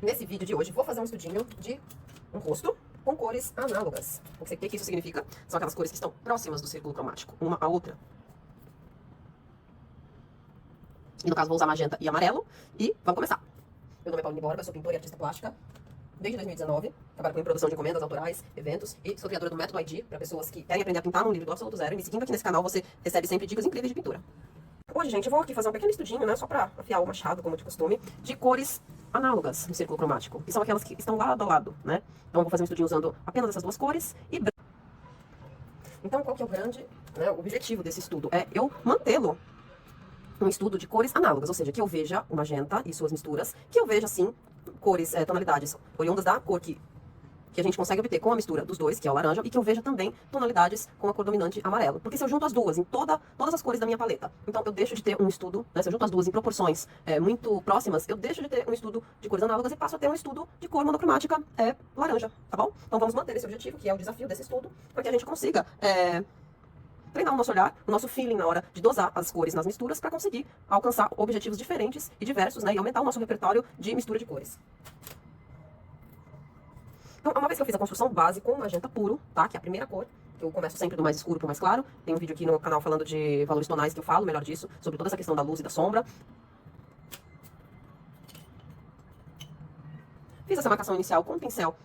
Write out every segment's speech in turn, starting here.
Nesse vídeo de hoje, vou fazer um estudinho de um rosto com cores análogas. O que isso significa? São aquelas cores que estão próximas do círculo cromático, uma à outra. E no caso, vou usar magenta e amarelo. E vamos começar. Meu nome é Pauline Borba, sou pintora e artista plástica. Desde 2019, trabalho com produção de encomendas, autorais, eventos. E sou criadora do Método ID, para pessoas que querem aprender a pintar num nível do absoluto zero. E me seguindo aqui nesse canal, você recebe sempre dicas incríveis de pintura. Hoje, gente, eu vou aqui fazer um pequeno estudinho, né, só pra afiar o machado, como de costume, de cores análogas no círculo cromático, que são aquelas que estão lado a lado, né? Então eu vou fazer um estudinho usando apenas essas duas cores e branco. Então, qual que é o grande, né, o objetivo desse estudo? É eu mantê-lo um estudo de cores análogas, ou seja, que eu veja o magenta e suas misturas, que eu veja, assim, cores, tonalidades oriundas da cor que a gente consegue obter com a mistura dos dois, que é o laranja, e que eu veja também tonalidades com a cor dominante amarelo. Porque se eu junto as duas em todas as cores da minha paleta, então eu deixo de ter um estudo, né, se eu junto as duas em proporções muito próximas, eu deixo de ter um estudo de cores análogas e passo a ter um estudo de cor monocromática laranja, tá bom? Então vamos manter esse objetivo, que é o desafio desse estudo, para que a gente consiga treinar o nosso olhar, o nosso feeling na hora de dosar as cores nas misturas, para conseguir alcançar objetivos diferentes e diversos, né, e aumentar o nosso repertório de mistura de cores. Então, uma vez que eu fiz a construção base com magenta puro, tá? Que é a primeira cor, que eu começo sempre do mais escuro pro mais claro. Tem um vídeo aqui no canal falando de valores tonais que eu falo melhor disso, sobre toda essa questão da luz e da sombra. Fiz essa marcação inicial com um pincel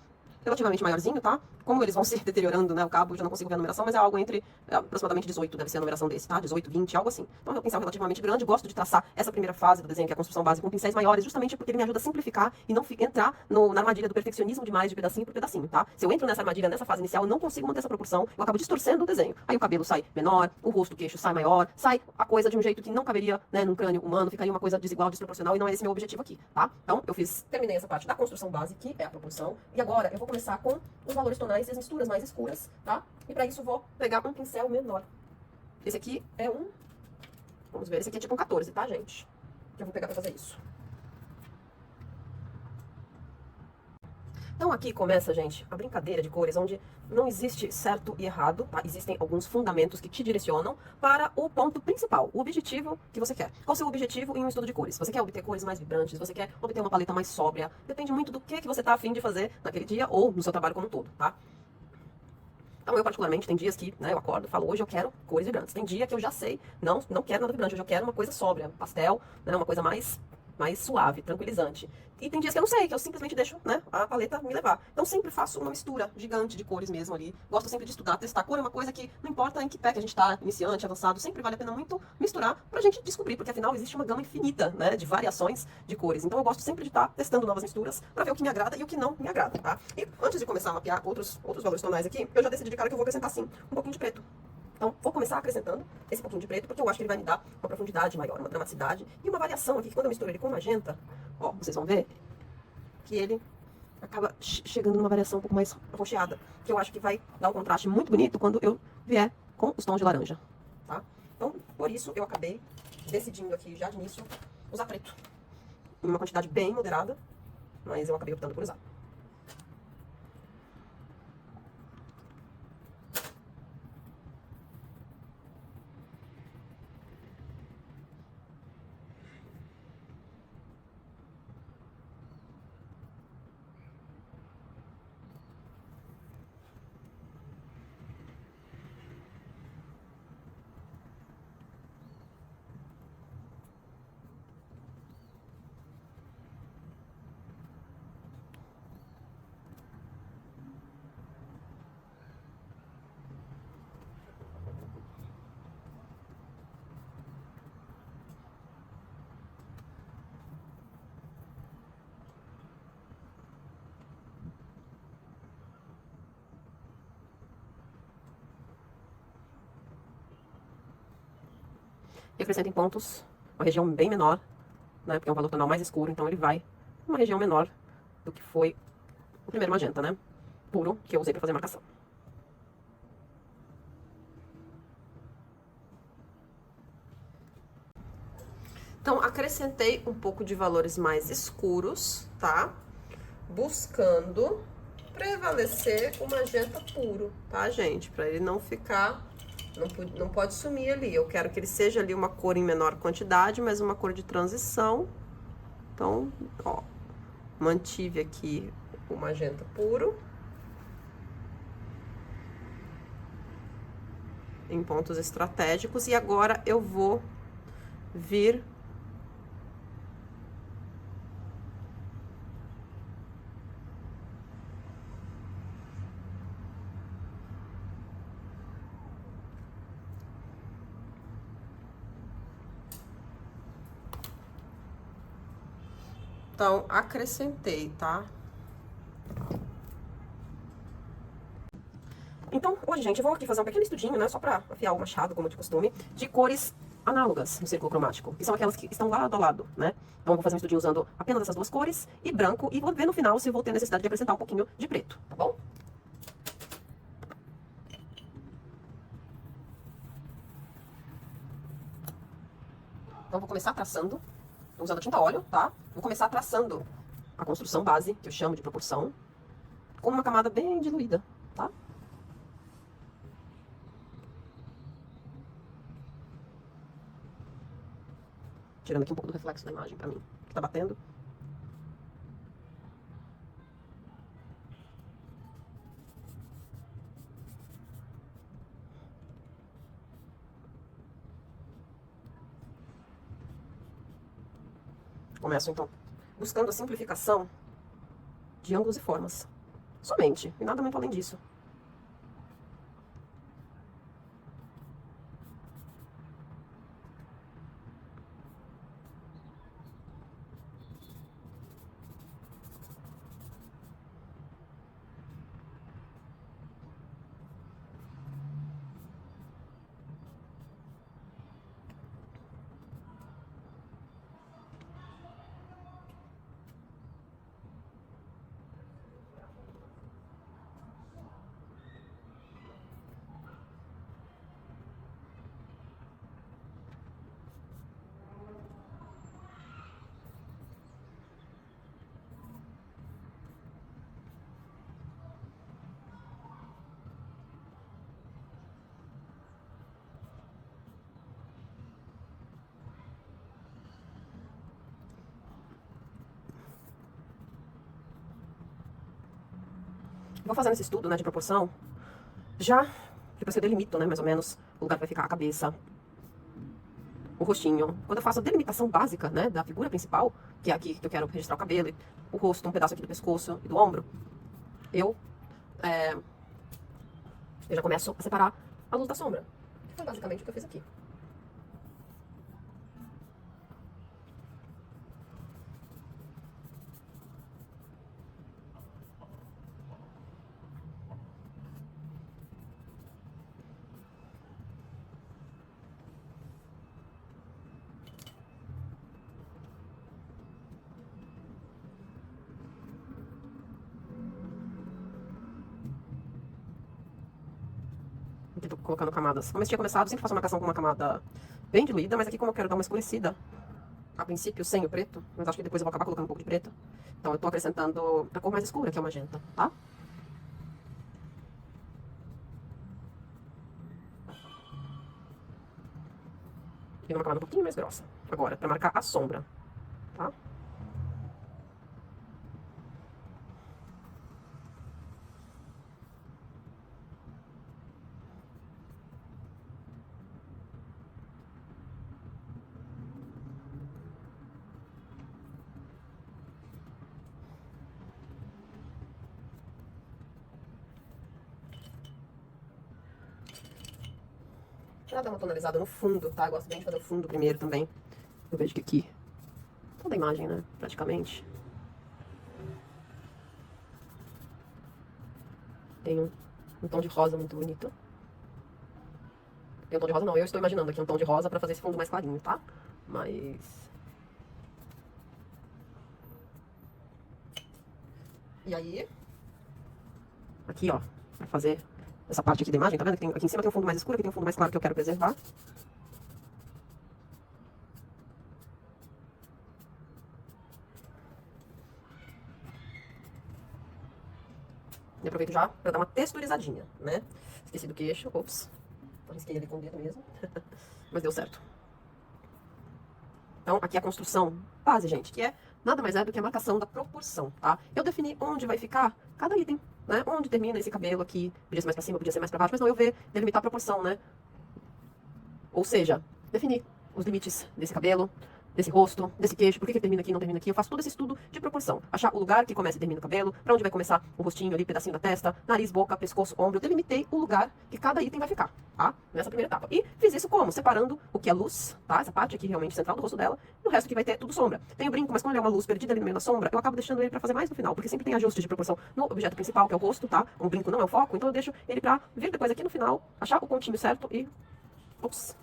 relativamente maiorzinho, tá? Como eles vão se deteriorando, né, o cabo, eu já não consigo ver a numeração, mas é algo entre aproximadamente 18, deve ser a numeração desse, tá? 18, 20, algo assim. Então é um pincel relativamente grande, gosto de traçar essa primeira fase do desenho, que é a construção base, com pincéis maiores, justamente porque ele me ajuda a simplificar e não entrar na armadilha do perfeccionismo demais de pedacinho por pedacinho, tá? Se eu entro nessa armadilha, nessa fase inicial, eu não consigo manter essa proporção, eu acabo distorcendo o desenho. Aí o cabelo sai menor, o rosto, o queixo sai maior, sai a coisa de um jeito que não caberia, né, num crânio humano, ficaria uma coisa desigual, desproporcional, e não é esse meu objetivo aqui, tá? Então eu terminei essa parte da construção base, que é a proporção, e agora eu vou começar com os valores tonais e as misturas mais escuras, tá? E pra isso eu vou pegar um pincel menor. Esse aqui é um... Vamos ver, esse aqui é tipo um 14, tá, gente? Que eu vou pegar pra fazer isso. Então aqui começa, gente, a brincadeira de cores, onde não existe certo e errado, tá? Existem alguns fundamentos que te direcionam para o ponto principal, o objetivo que você quer. Qual o seu objetivo em um estudo de cores? Você quer obter cores mais vibrantes? Você quer obter uma paleta mais sóbria? Depende muito do que você tá a fim de fazer naquele dia ou no seu trabalho como um todo, tá? Então eu particularmente, tem dias que, né, eu acordo e falo, hoje eu quero cores vibrantes. Tem dia que eu já sei, não quero nada vibrante, hoje eu quero uma coisa sóbria, pastel, né, uma coisa mais suave, tranquilizante. E tem dias que eu não sei, que eu simplesmente deixo, né, a paleta me levar. Então sempre faço uma mistura gigante de cores mesmo ali. Gosto sempre de estudar, testar. Cor é uma coisa que não importa em que pé que a gente tá, iniciante, avançado, sempre vale a pena muito misturar pra gente descobrir, porque afinal existe uma gama infinita, né, de variações de cores. Então eu gosto sempre de estar testando novas misturas pra ver o que me agrada e o que não me agrada, tá? E antes de começar a mapear outros valores tonais aqui, eu já decidi de cara que eu vou acrescentar sim um pouquinho de preto. Então, vou começar acrescentando esse pouquinho de preto, porque eu acho que ele vai me dar uma profundidade maior, uma dramaticidade e uma variação aqui, que quando eu misturo ele com magenta, ó, vocês vão ver que ele acaba chegando numa variação um pouco mais arroxeada, que eu acho que vai dar um contraste muito bonito quando eu vier com os tons de laranja, tá? Então, por isso, eu acabei decidindo aqui, já de início, usar preto. Em uma quantidade bem moderada, mas eu acabei optando por usar. E acrescento em pontos uma região bem menor, né? Porque é um valor tonal mais escuro, então ele vai uma região menor do que foi o primeiro magenta, né? Puro, que eu usei pra fazer marcação. Então, acrescentei um pouco de valores mais escuros, tá? Buscando prevalecer o magenta puro, tá, gente? Pra ele não ficar... Não pode sumir ali. Eu quero que ele seja ali uma cor em menor quantidade, mas uma cor de transição. Então, ó, mantive aqui o magenta puro em pontos estratégicos. E agora eu vou vir então, acrescentei, tá? Então, hoje, gente, eu vou aqui fazer um pequeno estudinho, né? Só pra afiar o machado, como de costume, de cores análogas no círculo cromático, que são aquelas que estão lado a lado, né? Então, eu vou fazer um estudinho usando apenas essas duas cores e branco, e vou ver no final se eu vou ter necessidade de acrescentar um pouquinho de preto, tá bom? Então, vou começar traçando, usando tinta óleo, tá? Vou começar traçando a construção base, que eu chamo de proporção, com uma camada bem diluída, tá? Tirando aqui um pouco do reflexo da imagem pra mim, que tá batendo. Começo, então, buscando a simplificação de ângulos e formas. Somente, e nada muito além disso. Vou fazendo esse estudo, né, de proporção, já, depois que eu delimito, né, mais ou menos, o lugar que vai ficar a cabeça, o rostinho. Quando eu faço a delimitação básica, né, da figura principal, que é aqui que eu quero registrar o cabelo, o rosto, um pedaço aqui do pescoço e do ombro, eu já começo a separar a luz da sombra. Que foi basicamente o que eu fiz aqui. Aqui tô colocando camadas. Como eu tinha começado, sempre faço uma marcação com uma camada bem diluída, mas aqui como eu quero dar uma escurecida, a princípio sem o preto, mas acho que depois eu vou acabar colocando um pouco de preto. Então eu tô acrescentando a cor mais escura, que é o magenta, tá? E uma camada um pouquinho mais grossa. Agora, pra marcar a sombra, tá? Pra dar uma tonalizada no fundo, tá? Eu gosto bem de fazer o fundo primeiro também. Eu vejo que aqui, toda a imagem, né? Praticamente. Tem um tom de rosa muito bonito. Tem um tom de rosa não, eu estou imaginando aqui um tom de rosa pra fazer esse fundo mais clarinho, tá? Mas... E aí... Aqui, ó, pra fazer essa parte aqui da imagem, tá vendo? Aqui em cima tem um fundo mais escuro, aqui tem um fundo mais claro que eu quero preservar. E aproveito já pra dar uma texturizadinha, né? Esqueci do queixo, ops. Arrisquei ali com o dedo mesmo. Mas deu certo. Então, aqui é a construção base, gente, que é nada mais é do que a marcação da proporção, tá? Eu defini onde vai ficar cada item, né? Onde termina esse cabelo aqui, podia ser mais pra cima, podia ser mais pra baixo, mas não, eu delimitar a proporção, né? Ou seja, definir os limites desse cabelo, desse rosto, desse queixo, por que termina aqui e não termina aqui. Eu faço todo esse estudo de proporção. Achar o lugar que começa e termina o cabelo, pra onde vai começar o rostinho ali, pedacinho da testa, nariz, boca, pescoço, ombro. Eu delimitei o lugar que cada item vai ficar, tá? Nessa primeira etapa. E fiz isso como? Separando o que é luz, tá? Essa parte aqui realmente central do rosto dela, e o resto que vai ter tudo sombra. Tem o brinco, mas quando ele é uma luz perdida ali no meio da sombra, eu acabo deixando ele pra fazer mais no final, porque sempre tem ajuste de proporção no objeto principal, que é o rosto, tá? O brinco não é o foco, então eu deixo ele pra vir depois aqui no final, achar o pontinho certo e... Ops.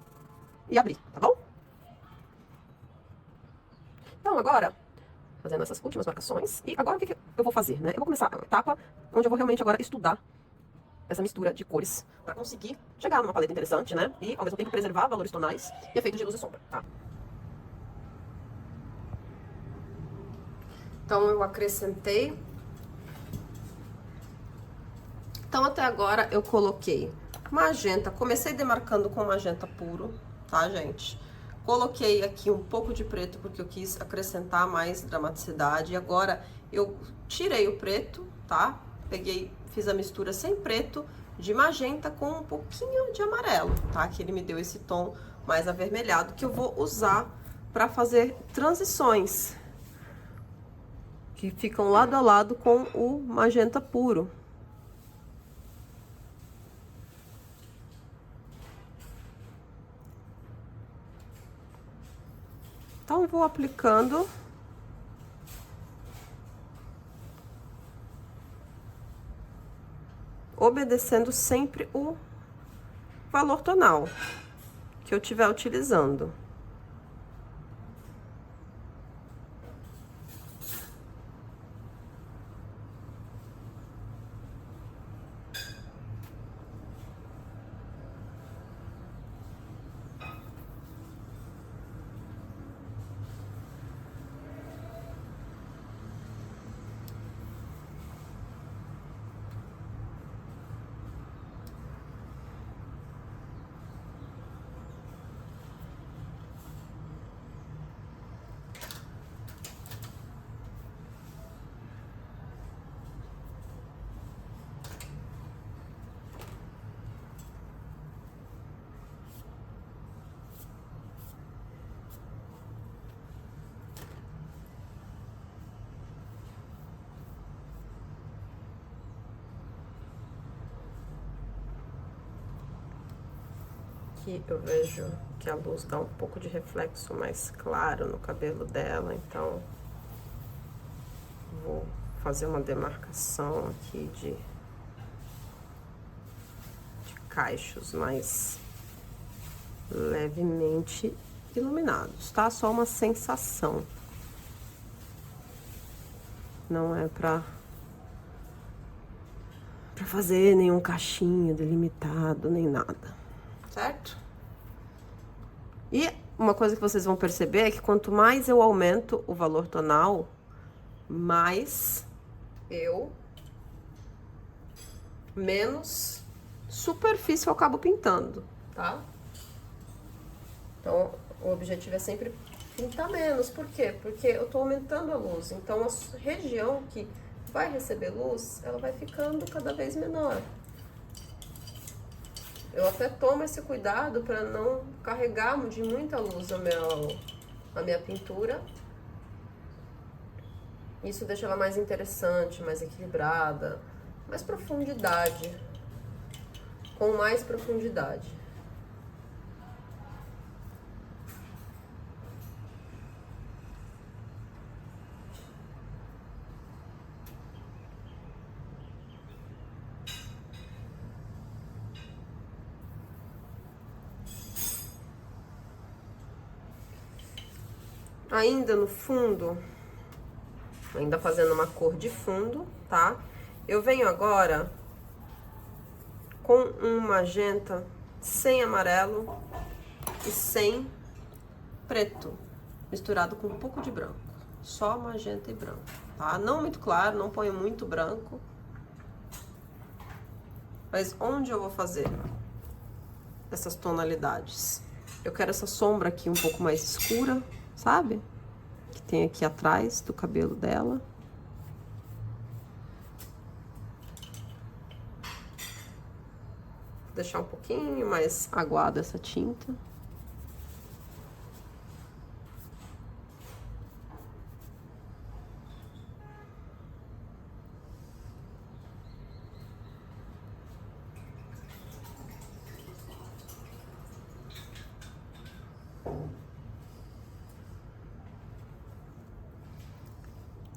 E abrir, tá bom? Então, agora, fazendo essas últimas marcações, e agora o que eu vou fazer, né? Eu vou começar a etapa onde eu vou realmente agora estudar essa mistura de cores, pra conseguir chegar numa paleta interessante, né? E, ao mesmo tempo, preservar valores tonais e efeitos de luz e sombra, tá? Então, eu acrescentei. Então, até agora, eu coloquei magenta. Comecei demarcando com magenta puro, tá, gente? Coloquei aqui um pouco de preto porque eu quis acrescentar mais dramaticidade. E agora eu tirei o preto, tá? Peguei, fiz a mistura sem preto, de magenta com um pouquinho de amarelo, tá? Que ele me deu esse tom mais avermelhado que eu vou usar pra fazer transições que ficam lado a lado com o magenta puro. Então, vou aplicando. Obedecendo sempre o valor tonal que eu estiver utilizando. Aqui eu vejo que a luz dá um pouco de reflexo mais claro no cabelo dela, então vou fazer uma demarcação aqui de cachos mais levemente iluminados, tá? Só uma sensação. Não é pra fazer nenhum cachinho delimitado, nem nada. Certo? E uma coisa que vocês vão perceber é que quanto mais eu aumento o valor tonal, mais menos superfície eu acabo pintando, tá? Então, o objetivo é sempre pintar menos. Por quê? Porque eu tô aumentando a luz. Então, a região que vai receber luz, ela vai ficando cada vez menor. Eu até tomo esse cuidado para não carregar de muita luz a minha pintura. Isso deixa ela mais interessante, mais equilibrada, mais profundidade. Com mais profundidade. Ainda no fundo, ainda fazendo uma cor de fundo, tá? Eu venho agora com um magenta sem amarelo e sem preto, misturado com um pouco de branco. Só magenta e branco, tá? Não muito claro, não ponho muito branco. Mas onde eu vou fazer essas tonalidades? Eu quero essa sombra aqui um pouco mais escura, sabe? que tem aqui atrás do cabelo dela. Vou deixar um pouquinho mais aguada essa tinta.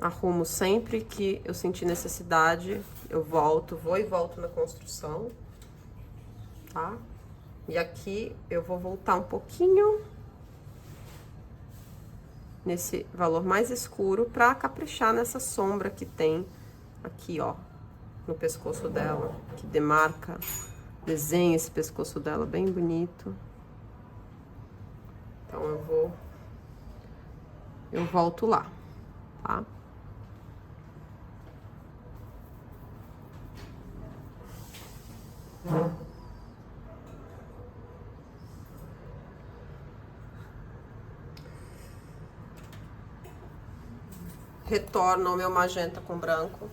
Arrumo sempre que eu sentir necessidade, eu volto, vou e volto na construção, tá? E aqui eu vou voltar um pouquinho nesse valor mais escuro pra caprichar nessa sombra que tem aqui, ó, no pescoço dela, que demarca, desenha esse pescoço dela bem bonito. Então eu volto lá, tá? Retorno ao meu magenta com branco.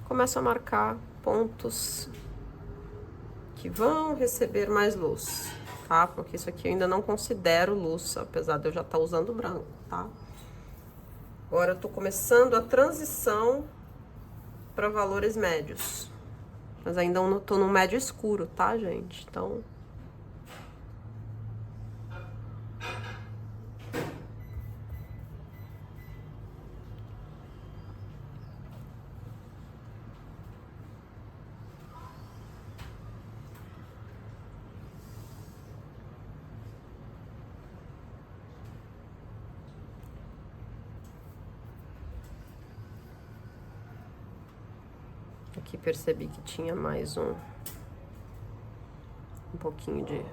Começo a marcar pontos que vão receber mais luz, tá? Porque isso aqui eu ainda não considero luz, apesar de eu já estar usando branco, tá? Agora eu tô começando a transição para valores médios. Mas ainda não tô no médio escuro, tá, gente? Então... Aqui percebi que tinha mais um pouquinho de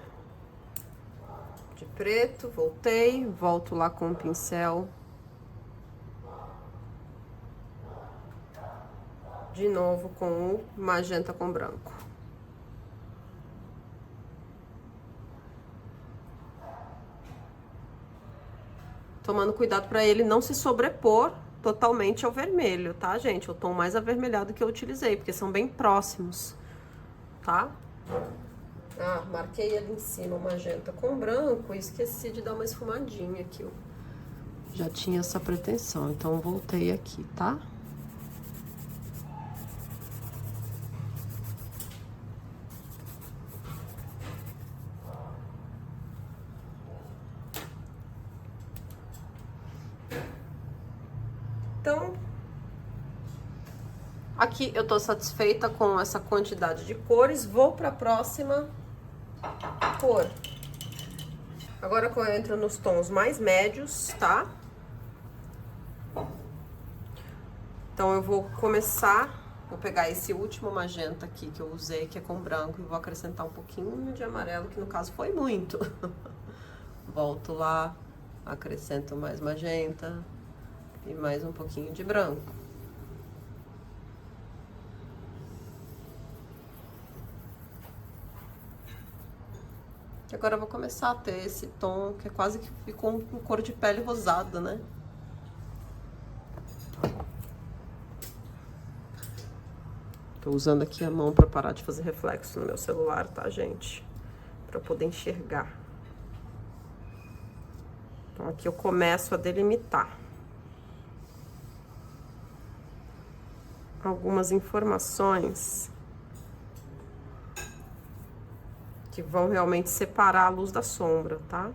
preto, voltei, volto lá com o pincel. De novo com o magenta com branco. Tomando cuidado para ele não se sobrepor totalmente ao vermelho, tá, gente? O tom mais avermelhado que eu utilizei, porque são bem próximos, tá? Ah, marquei ali em cima o magenta com branco e esqueci de dar uma esfumadinha aqui. Eu já tinha essa pretensão, então voltei aqui, tá? Então, aqui eu tô satisfeita com essa quantidade de cores. Vou pra próxima cor. Agora que eu entro nos tons mais médios, tá? Então eu vou começar, vou pegar esse último magenta aqui que eu usei, que é com branco, e vou acrescentar um pouquinho de amarelo, que no caso foi muito. Volto lá, acrescento mais magenta e mais um pouquinho de branco. E agora eu vou começar a ter esse tom que é quase que ficou com cor de pele rosada, né? Tô usando aqui a mão pra parar de fazer reflexo no meu celular, tá, gente? Pra eu poder enxergar. Então aqui eu começo a delimitar algumas informações que vão realmente separar a luz da sombra, tá?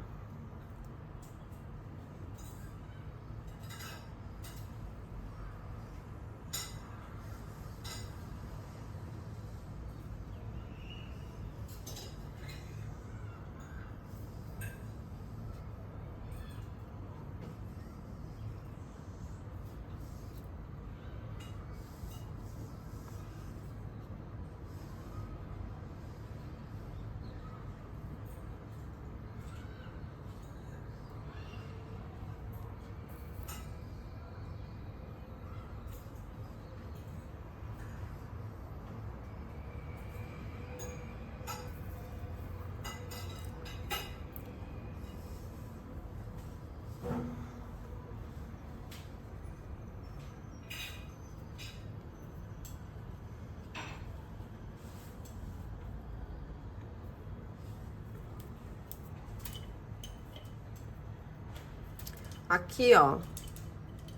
Aqui, ó,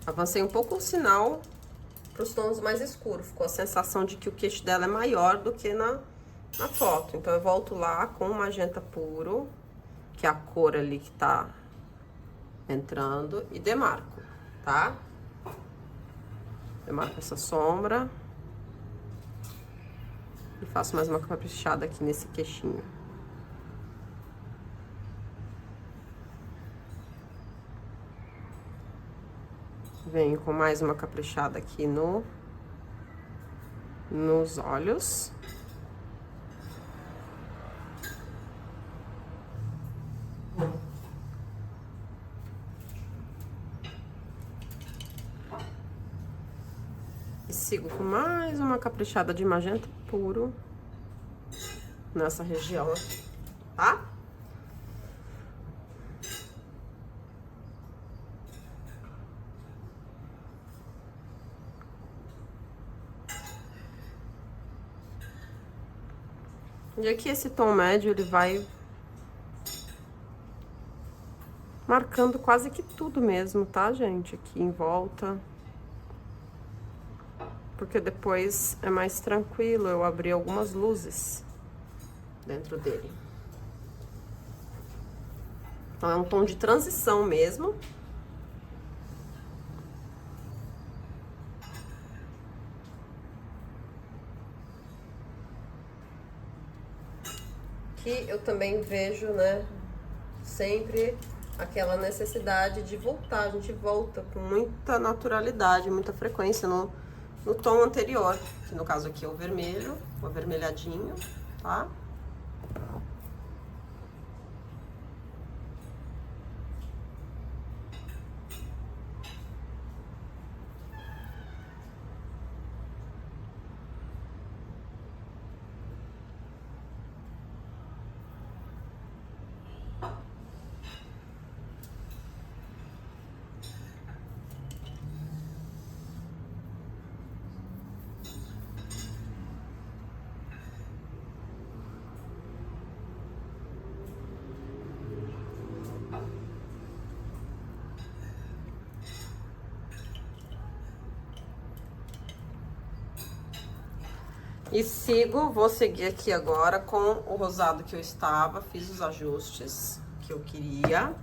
avancei um pouco o sinal para os tons mais escuros. Ficou a sensação de que o queixo dela é maior do que na foto. Então, eu volto lá com o magenta puro, que é a cor ali que tá entrando, e demarco, tá? Demarco essa sombra. E faço mais uma caprichada aqui nesse queixinho. Venho com mais uma caprichada aqui nos olhos. E sigo com mais uma caprichada de magenta puro nessa região aqui, tá? E aqui esse tom médio, ele vai marcando quase que tudo mesmo, tá, gente? Aqui em volta. Porque depois é mais tranquilo eu abrir algumas luzes dentro dele. Então, é um tom de transição mesmo. Que eu também vejo, né, sempre aquela necessidade de voltar. A gente volta com muita naturalidade, muita frequência no tom anterior, que no caso aqui é o vermelho, o avermelhadinho, tá? E vou seguir aqui agora com o rosado que eu estava, fiz os ajustes que eu queria.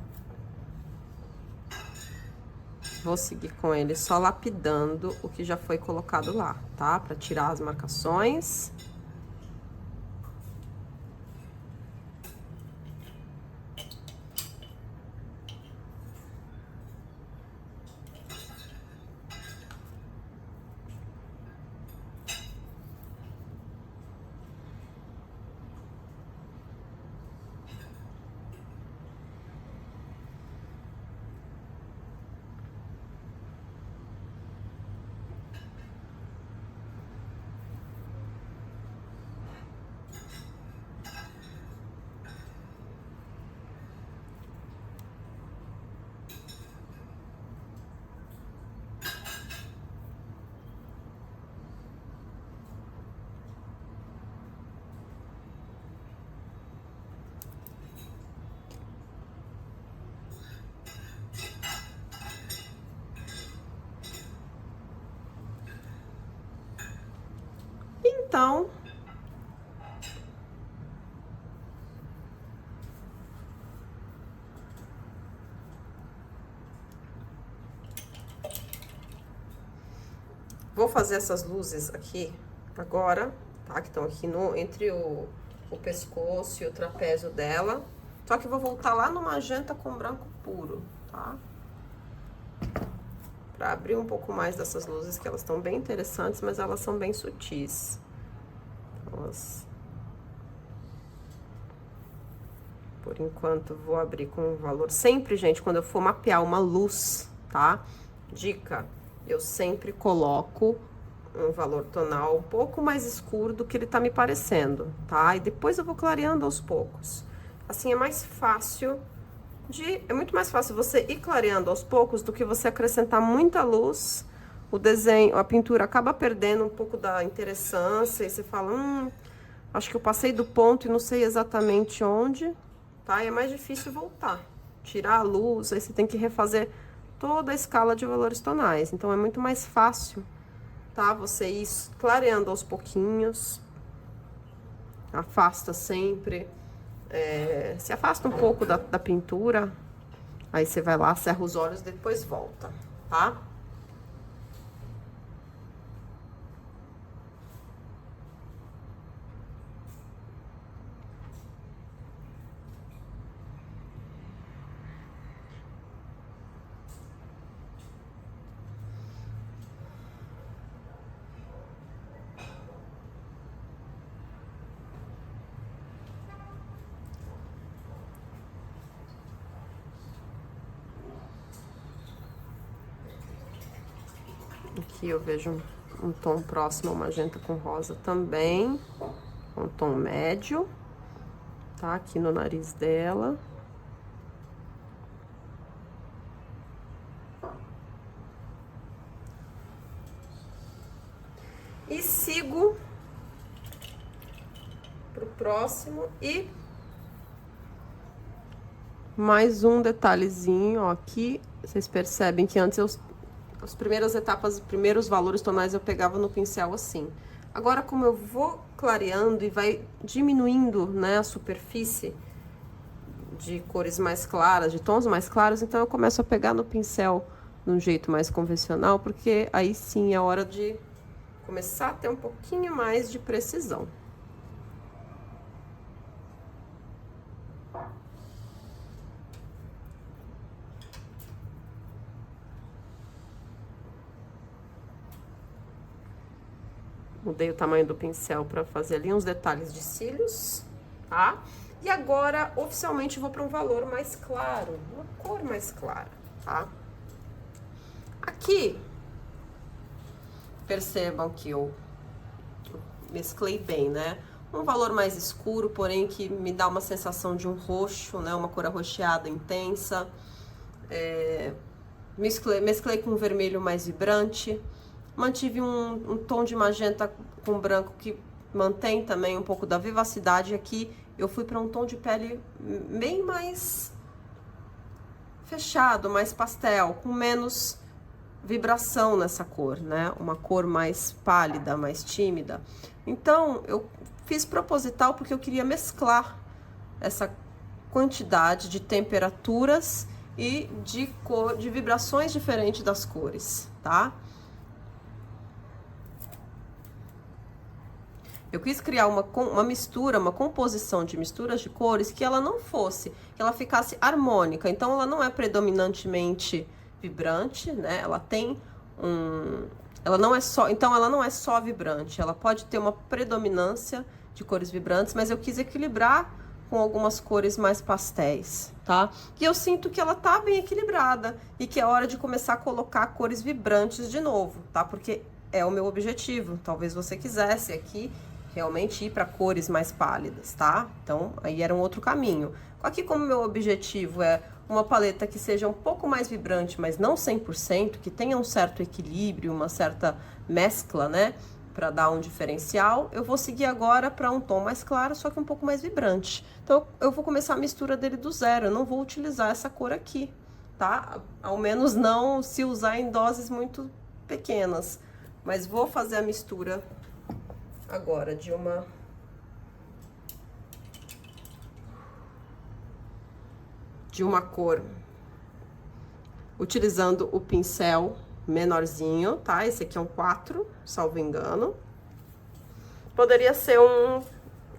Vou seguir com ele só lapidando o que já foi colocado lá, tá? Pra tirar as marcações. Então, vou fazer essas luzes aqui agora, tá? Que estão aqui entre o pescoço e o trapézio dela. Só que vou voltar lá no magenta com branco puro, tá? Pra abrir um pouco mais dessas luzes, que elas estão bem interessantes, mas elas são bem sutis. Por enquanto, vou abrir com um valor. Sempre, gente, quando eu for mapear uma luz, tá? Dica, eu sempre coloco um valor tonal um pouco mais escuro do que ele tá me parecendo, tá? E depois eu vou clareando aos poucos. Assim, é mais fácil é muito mais fácil você ir clareando aos poucos do que você acrescentar muita luz. O desenho, a pintura acaba perdendo um pouco da interessância e você fala, acho que eu passei do ponto e não sei exatamente onde, tá? E é mais difícil voltar. Tirar a luz, aí você tem que refazer toda a escala de valores tonais. Então, é muito mais fácil, tá? Você ir clareando aos pouquinhos. Afasta sempre. Se afasta um pouco da pintura. Aí, você vai lá, cerra os olhos, depois volta, tá? Aqui eu vejo um tom próximo ao magenta com rosa também. Um tom médio, tá? Aqui no nariz dela. E sigo pro próximo e mais um detalhezinho, ó, aqui. Vocês percebem que antes as primeiras etapas, os primeiros valores tonais eu pegava no pincel assim. Agora, como eu vou clareando e vai diminuindo, né, a superfície de cores mais claras, de tons mais claros, então eu começo a pegar no pincel de um jeito mais convencional, porque aí sim é hora de começar a ter um pouquinho mais de precisão. Mudei o tamanho do pincel para fazer ali uns detalhes de cílios, tá? E agora, oficialmente, vou para um valor mais claro, uma cor mais clara, tá? Aqui, percebam que eu mesclei bem, né? Um valor mais escuro, porém que me dá uma sensação de um roxo, né? Uma cor arroxeada intensa. Mesclei com um vermelho mais vibrante. Mantive um tom de magenta com branco que mantém também um pouco da vivacidade. Aqui eu fui para um tom de pele bem mais fechado, mais pastel, com menos vibração nessa cor, né? Uma cor mais pálida, mais tímida. Então, eu fiz proposital porque eu queria mesclar essa quantidade de temperaturas e de vibrações diferentes das cores, tá? Eu quis criar uma mistura, uma composição de misturas de cores que ela não fosse, que ela ficasse harmônica. Então, ela não é predominantemente vibrante, né? Ela tem ela não é só vibrante, ela pode ter uma predominância de cores vibrantes, mas eu quis equilibrar com algumas cores mais pastéis, tá? E eu sinto que ela tá bem equilibrada e que é hora de começar a colocar cores vibrantes de novo, tá? Porque é o meu objetivo. Talvez você quisesse aqui realmente ir para cores mais pálidas, tá? Então, aí era um outro caminho. Aqui, como meu objetivo é uma paleta que seja um pouco mais vibrante, mas não 100%, que tenha um certo equilíbrio, uma certa mescla, né? Para dar um diferencial, eu vou seguir agora para um tom mais claro, só que um pouco mais vibrante. Então, eu vou começar a mistura dele do zero, eu não vou utilizar essa cor aqui, tá? Ao menos não se usar em doses muito pequenas. Mas vou fazer a mistura agora de uma cor, utilizando o pincel menorzinho, tá? Esse aqui é um 4, salvo engano. Poderia ser um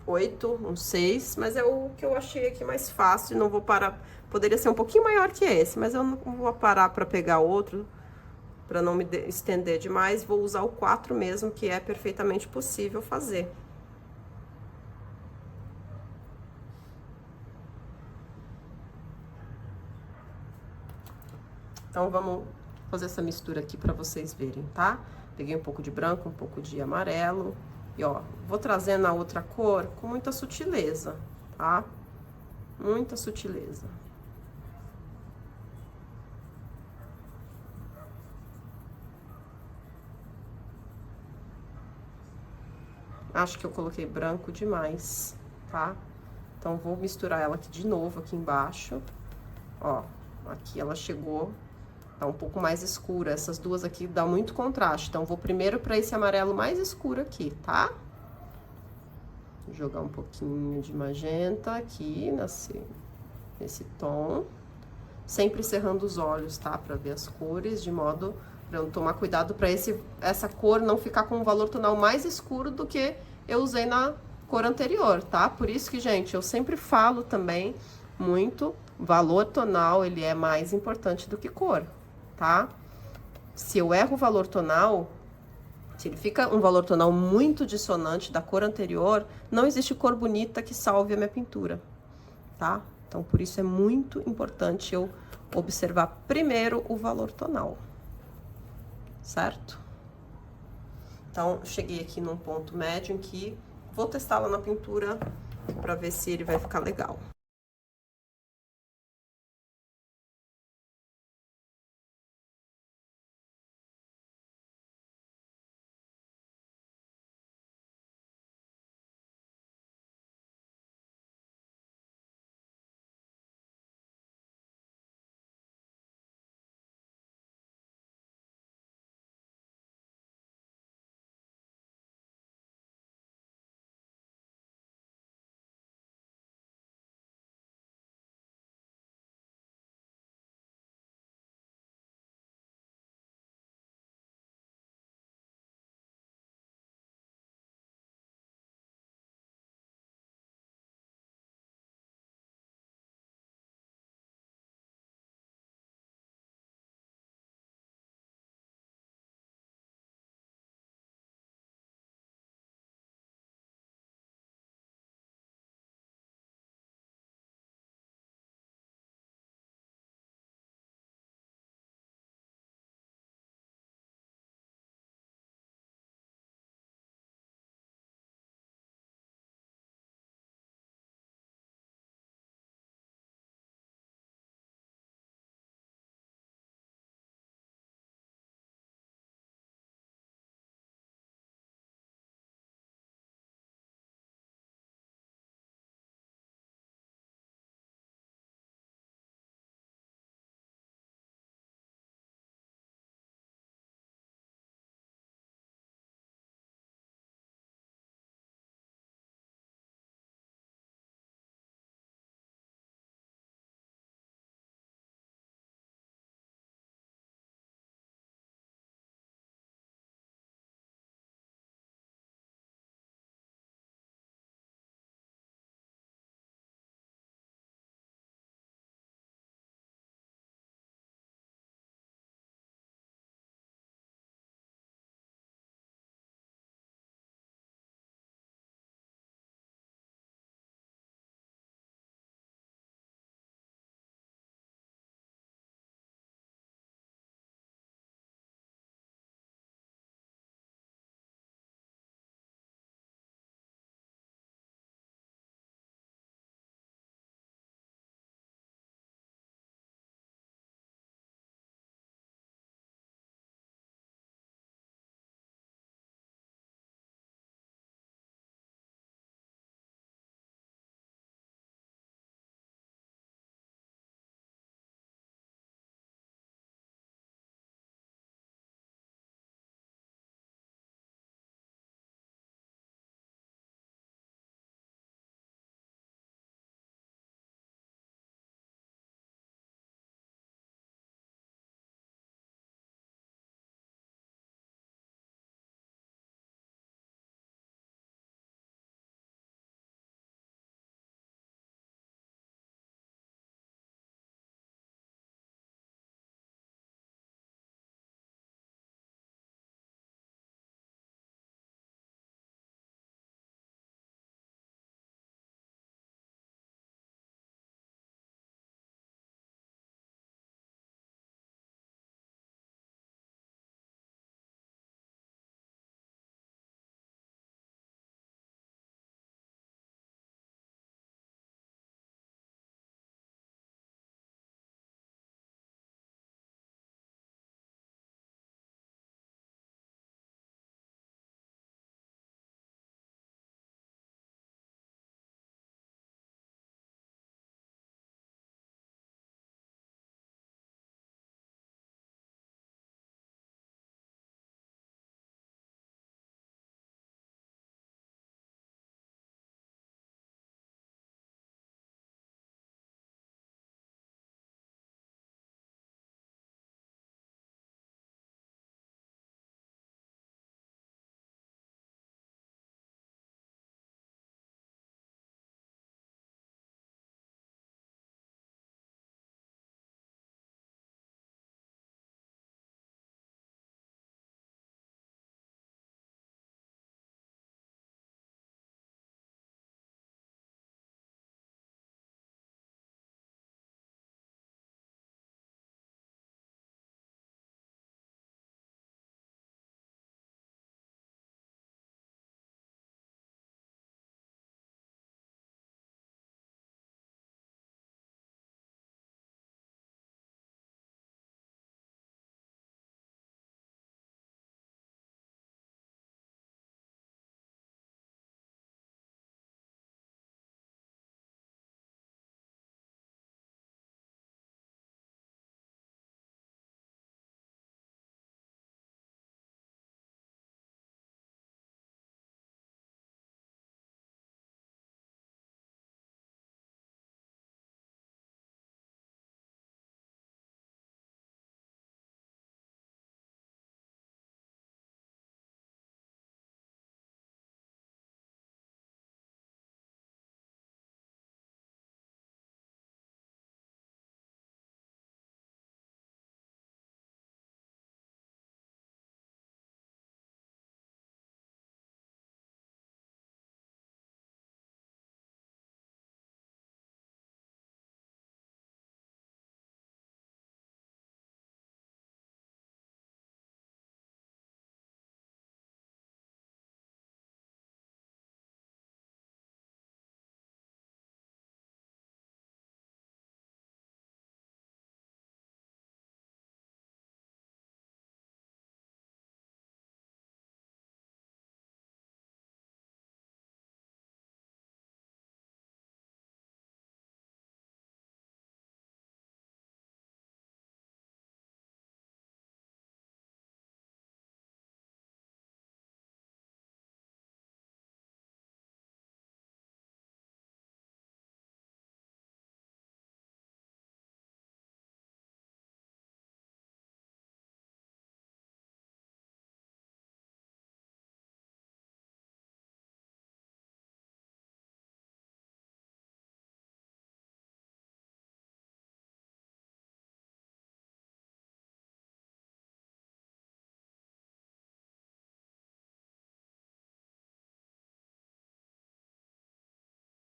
8, um 6, mas é o que eu achei aqui mais fácil, não vou parar. Poderia ser um pouquinho maior que esse, mas eu não vou parar para pegar outro, para não me estender demais. Vou usar o 4 mesmo, que é perfeitamente possível fazer. Então, vamos fazer essa mistura aqui para vocês verem, tá? Peguei um pouco de branco, um pouco de amarelo. E, ó, vou trazendo a outra cor com muita sutileza, tá? Muita sutileza. Acho que eu coloquei branco demais, tá? Então, vou misturar ela aqui de novo, aqui embaixo. Ó, aqui ela chegou Tá um pouco mais escura. Essas duas aqui dá muito contraste. Então, vou primeiro para esse amarelo mais escuro aqui, tá? Vou jogar um pouquinho de magenta aqui nesse tom. Sempre cerrando os olhos, tá? Pra ver as cores, de modo pra eu tomar cuidado pra essa cor não ficar com um valor tonal mais escuro do que eu usei na cor anterior, tá? Por isso que, gente, eu sempre falo também muito, valor tonal, ele é mais importante do que cor, tá? Se eu erro o valor tonal, se ele fica um valor tonal muito dissonante da cor anterior, não existe cor bonita que salve a minha pintura, tá? Então, por isso é muito importante eu observar primeiro o valor tonal, certo? Então, cheguei aqui num ponto médio em que vou testá-la na pintura para ver se ele vai ficar legal.